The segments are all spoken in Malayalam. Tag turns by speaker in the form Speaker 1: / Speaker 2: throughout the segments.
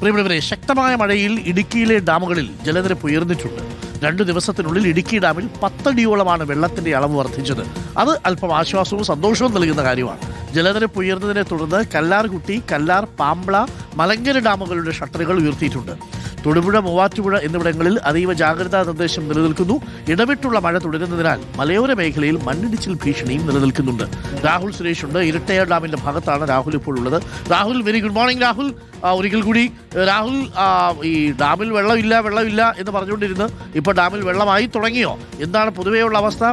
Speaker 1: പ്രിയപ്പെട്ടവരെ, ശക്തമായ മഴയിൽ ഇടുക്കിയിലെ ഡാമുകളിൽ ജലനിരപ്പ് ഉയർന്നിട്ടുണ്ട്. 2 ദിവസത്തിനുള്ളിൽ ഇടുക്കി ഡാമിൽ 10 അടിയോളമാണ് വെള്ളത്തിന്റെ അളവ് വർദ്ധിച്ചത്. അത് അല്പം ആശ്വാസവും സന്തോഷവും നൽകുന്ന കാര്യമാണ്. ജലനിരപ്പ് ഉയർന്നതിനെ തുടർന്ന് കല്ലാർകുട്ടി, കല്ലാർ, പാമ്പ്ള, മലങ്കര ഡാമുകളുടെ ഷട്ടറുകൾ ഉയർത്തിയിട്ടുണ്ട്. തൊടുപുഴ, മൂവാറ്റുപുഴ എന്നിവിടങ്ങളിൽ അതീവ ജാഗ്രതാ നിർദ്ദേശം നിലനിൽക്കുന്നു. ഇടവിട്ടുള്ള മഴ തുടരുന്നതിനാൽ മലയോര മേഖലയിൽ മണ്ണിടിച്ചിൽ ഭീഷണിയും നിലനിൽക്കുന്നുണ്ട്. രാഹുൽ സുരേഷ് ഉണ്ട്. ഇരട്ടയാർ ഡാമിന്റെ ഭാഗത്താണ് രാഹുൽ ഇപ്പോൾ ഉള്ളത്. Rahul, very good morning Rahul. ഒരിക്കൽ കൂടി രാഹുൽ, ഈ ഡാമിൽ വെള്ളമില്ല എന്ന് പറഞ്ഞുകൊണ്ടിരുന്നു. ഇപ്പോൾ ഡാമിൽ വെള്ളമായി തുടങ്ങിയോ? എന്താണ് പൊതുവെയുള്ള അവസ്ഥ?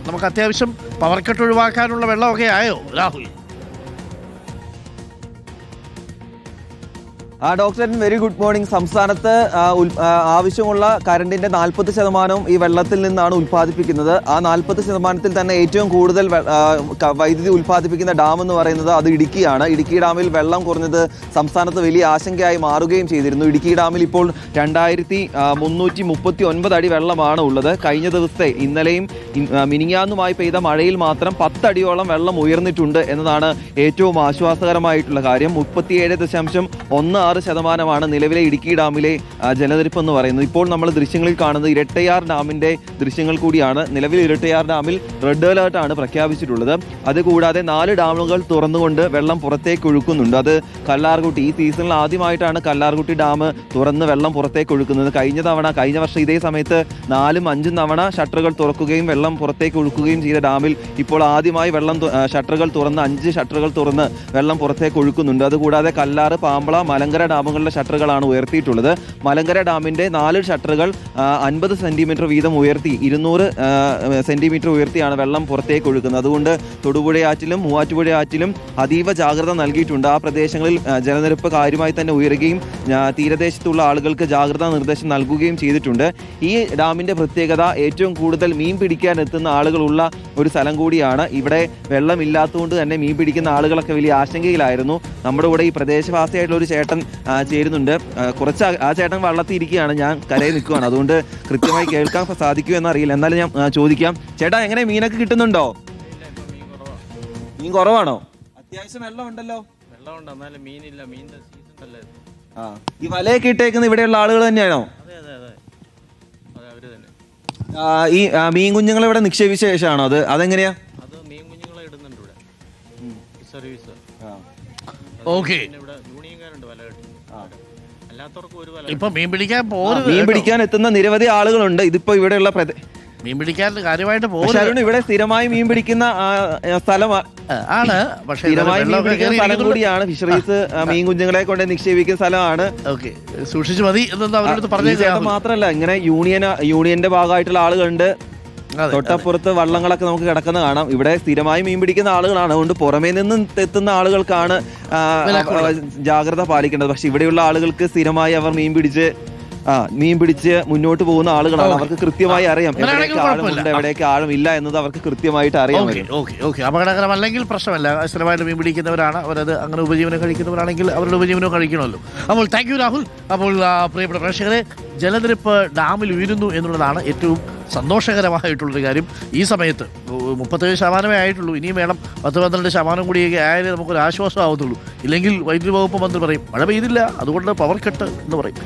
Speaker 1: നമുക്ക് അത്യാവശ്യം പവർ കട്ട് ഒഴിവാക്കാനുള്ള വെള്ളമൊക്കെ ആയോ Rahul?
Speaker 2: Doctor, very good morning. സംസ്ഥാനത്ത് ആവശ്യമുള്ള കറണ്ടിന്റെ 40% ഈ വെള്ളത്തിൽ നിന്നാണ് ഉൽപ്പാദിപ്പിക്കുന്നത്. ആ 40% തന്നെ ഏറ്റവും കൂടുതൽ വൈദ്യുതി ഉൽപ്പാദിപ്പിക്കുന്ന ഡാം എന്ന് പറയുന്നത് അത് ഇടുക്കിയാണ്. ഇടുക്കി ഡാമിൽ വെള്ളം കുറഞ്ഞത് സംസ്ഥാനത്ത് വലിയ ആശങ്കയായി മാറുകയും ചെയ്തിരുന്നു. ഇടുക്കി ഡാമിൽ ഇപ്പോൾ 2339 അടി വെള്ളമാണ് ഉള്ളത്. കഴിഞ്ഞ ദിവസത്തെ ഇന്നലെയും മിനിങ്ങാന്നുമായി പെയ്ത മഴയിൽ മാത്രം 10 അടിയോളം വെള്ളം ഉയർന്നിട്ടുണ്ട് എന്നതാണ് ഏറ്റവും ആശ്വാസകരമായിട്ടുള്ള കാര്യം. 37.16% നിലവിലെ ഇടുക്കി ഡാമിലെ ജലനിരപ്പ് എന്ന് പറയുന്നത്. ഇപ്പോൾ നമ്മൾ ദൃശ്യങ്ങളിൽ കാണുന്നത് ഇരട്ടയാർ ഡാമിന്റെ ദൃശ്യങ്ങൾ കൂടിയാണ്. നിലവിൽ ഇരട്ടയാർ ഡാമിൽ റെഡ് അലേർട്ടാണ് പ്രഖ്യാപിച്ചിട്ടുള്ളത്. അതുകൂടാതെ 4 ഡാമുകൾ തുറന്നുകൊണ്ട് വെള്ളം പുറത്തേക്ക് ഒഴുക്കുന്നുണ്ട്. അത് കല്ലാർകുട്ടി, ഈ സീസണിൽ ആദ്യമായിട്ടാണ് കല്ലാർകുട്ടി ഡാം തുറന്ന് വെള്ളം പുറത്തേക്ക് ഒഴുക്കുന്നത്. കഴിഞ്ഞ വർഷം ഇതേ സമയത്ത് 4ഉം 5ഉം തവണ ഷട്ടറുകൾ തുറക്കുകയും വെള്ളം പുറത്തേക്ക് ഒഴുക്കുകയും ചെയ്ത ഡാമിൽ ഇപ്പോൾ ആദ്യമായി ഷട്ടറുകൾ തുറന്ന് 5 ഷട്ടറുകൾ തുറന്ന് വെള്ളം പുറത്തേക്ക് ഒഴുക്കുന്നുണ്ട്. അതുകൂടാതെ കല്ലാറ്, പാമ്പള, മലങ്കര ഡാമുകളുടെ ഷട്ടറുകളാണ് ഉയർത്തിയിട്ടുള്ളത്. മലങ്കര ഡാമിന്റെ 4 ഷട്ടറുകൾ 50 സെന്റിമീറ്റർ വീതം ഉയർത്തി 200 സെന്റിമീറ്റർ ഉയർത്തിയാണ് വെള്ളം പുറത്തേക്ക് ഒഴുക്കുന്നത്. അതുകൊണ്ട് തൊടുപുഴയാറ്റിലും മൂവാറ്റുപുഴയാറ്റിലും അതീവ ജാഗ്രത നൽകിയിട്ടുണ്ട്. ആ പ്രദേശങ്ങളിൽ ജലനിരപ്പ് കാര്യമായി തന്നെ ഉയരുകയും തീരദേശത്തുള്ള ആളുകൾക്ക് ജാഗ്രതാ നിർദ്ദേശം നൽകുകയും ചെയ്തിട്ടുണ്ട്. ഈ ഡാമിന്റെ പ്രത്യേകത ഏറ്റവും കൂടുതൽ മീൻ പിടിക്കാൻ എത്തുന്ന ആളുകളുള്ള ഒരു സ്ഥലം കൂടിയാണ്. ഇവിടെ വെള്ളമില്ലാത്തതുകൊണ്ട് തന്നെ മീൻ പിടിക്കുന്ന ആളുകളൊക്കെ വലിയ ആശങ്കയിലായിരുന്നു. നമ്മുടെ കൂടെ ഈ പ്രദേശവാസിയായിട്ടുള്ള ഒരു ചേട്ടൻ ചേരുന്നുണ്ട്. കുറച്ച് ആ ചേട്ടൻ വള്ളത്തിൽ ഇരിക്കുകയാണ്, ഞാൻ കരയിൽ നിൽക്കുകയാണ്. അതുകൊണ്ട് കൃത്യമായി കേൾക്കാൻ സാധിക്കുമോ എന്നറിയില്ല. എന്നാലും ഞാൻ ചോദിക്കാം. ചേട്ടാ, എങ്ങനെ മീനൊക്കെ കിട്ടുന്നുണ്ടോ? മീൻ കുറവാണോ? അത്യാവശ്യം വെള്ളം ഉണ്ടല്ലോ.
Speaker 3: വെള്ളമുണ്ട്, എന്നാലും മീനില്ല. മീനിന്റെ സീസൺ അല്ലേ.
Speaker 2: ഈ വലയൊക്കെ ഇട്ടേക്കുന്ന ഇവിടെയുള്ള ആളുകൾ തന്നെയാണോ?
Speaker 3: അതെ, അവര് തന്നെ.
Speaker 2: ഈ മീൻ കുഞ്ഞുങ്ങളെ ഇവിടെ നിക്ഷേപിച്ച ശേഷമാണോ അതെങ്ങനെയാ?
Speaker 3: അത് മീൻ കുഞ്ഞുങ്ങളെ ഇടുന്നുണ്ട് ഇവിടെ സർവീസ്.
Speaker 1: ഓക്കെ,
Speaker 3: ഇവിടെ യൂണിയൻകാരുണ്ട് വല കെട്ടി. അല്ലാത്തവർക്ക് ഒരു വല.
Speaker 1: ഇപ്പൊ മീൻ
Speaker 2: പിടിക്കാൻ എത്തുന്ന നിരവധി ആളുകളുണ്ട്. ഇതിപ്പോ ഇവിടെയുള്ള
Speaker 1: മീൻ പിടിക്കാൻ കാര്യമായിട്ട്
Speaker 2: ഇവിടെ സ്ഥിരമായി മീൻ പിടിക്കുന്ന സ്ഥലമാണ്.
Speaker 1: പക്ഷേ
Speaker 2: സ്ഥിരമായി മീൻ പിടിക്കുന്ന സ്ഥലം കൂടിയാണ്. ഫിഷറീസ് മീൻ കുഞ്ഞുങ്ങളെ കൊണ്ട് നിക്ഷേപിക്കുന്ന സ്ഥലമാണ്.
Speaker 1: ഓക്കെ, സൂക്ഷിച്ചു മതി എന്നൊന്നും അവരോട് പറഞ്ഞു.
Speaker 2: മാത്രല്ല, ഇങ്ങനെ യൂണിയന്റെ ഭാഗമായിട്ടുള്ള ആളുകളുണ്ട്. തൊട്ടപ്പുറത്ത് വള്ളങ്ങളൊക്കെ നമുക്ക് കിടക്കുന്ന കാണാം. ഇവിടെ സ്ഥിരമായി മീൻ പിടിക്കുന്ന ആളുകളാണ്. അതുകൊണ്ട് പുറമേ നിന്ന് എത്തുന്ന ആളുകൾക്കാണ് ജാഗ്രത പാലിക്കേണ്ടത്. പക്ഷെ ഇവിടെയുള്ള ആളുകൾക്ക് സ്ഥിരമായി അവർ മീൻ പിടിച്ച് മുന്നോട്ട് പോകുന്ന ആളുകളാണ്. അവർക്ക് കൃത്യമായി അറിയാം എവിടെയൊക്കെ ആഴമുണ്ട്, എവിടെയൊക്കെ ആഴമില്ല എന്നത് അവർക്ക് കൃത്യമായിട്ട് അറിയാം.
Speaker 1: അപകടകരമല്ലെങ്കിൽ പ്രശ്നമല്ല. സ്ഥിരമായിട്ട് മീൻ പിടിക്കുന്നവരാണ്, അവരത് അങ്ങനെ ഉപജീവനം കഴിക്കുന്നവരാണെങ്കിൽ അവരുടെ ഉപജീവനം കഴിക്കണമല്ലോ. അപ്പോൾ താങ്ക് യു രാഹുൽ. അപ്പോൾ പ്രിയപ്പെട്ട പ്രേക്ഷകരെ, ജലനിരപ്പ് ഡാമിൽ ഉയരുന്നു എന്നുള്ളതാണ് ഏറ്റവും സന്തോഷകരമായിട്ടുള്ളൊരു കാര്യം. ഈ സമയത്ത് 37% ആയിട്ടുള്ളൂ. ഇനിയും വേണം 10-12% കൂടിയൊക്കെ ആയാലേ നമുക്കൊരു ആശ്വാസം ആവത്തുള്ളൂ. ഇല്ലെങ്കിൽ വൈദ്യുതി വകുപ്പ് മന്ത്രി പറയും മഴ പെയ്തില്ല, അതുകൊണ്ട് പവർ കട്ട് എന്ന് പറയും.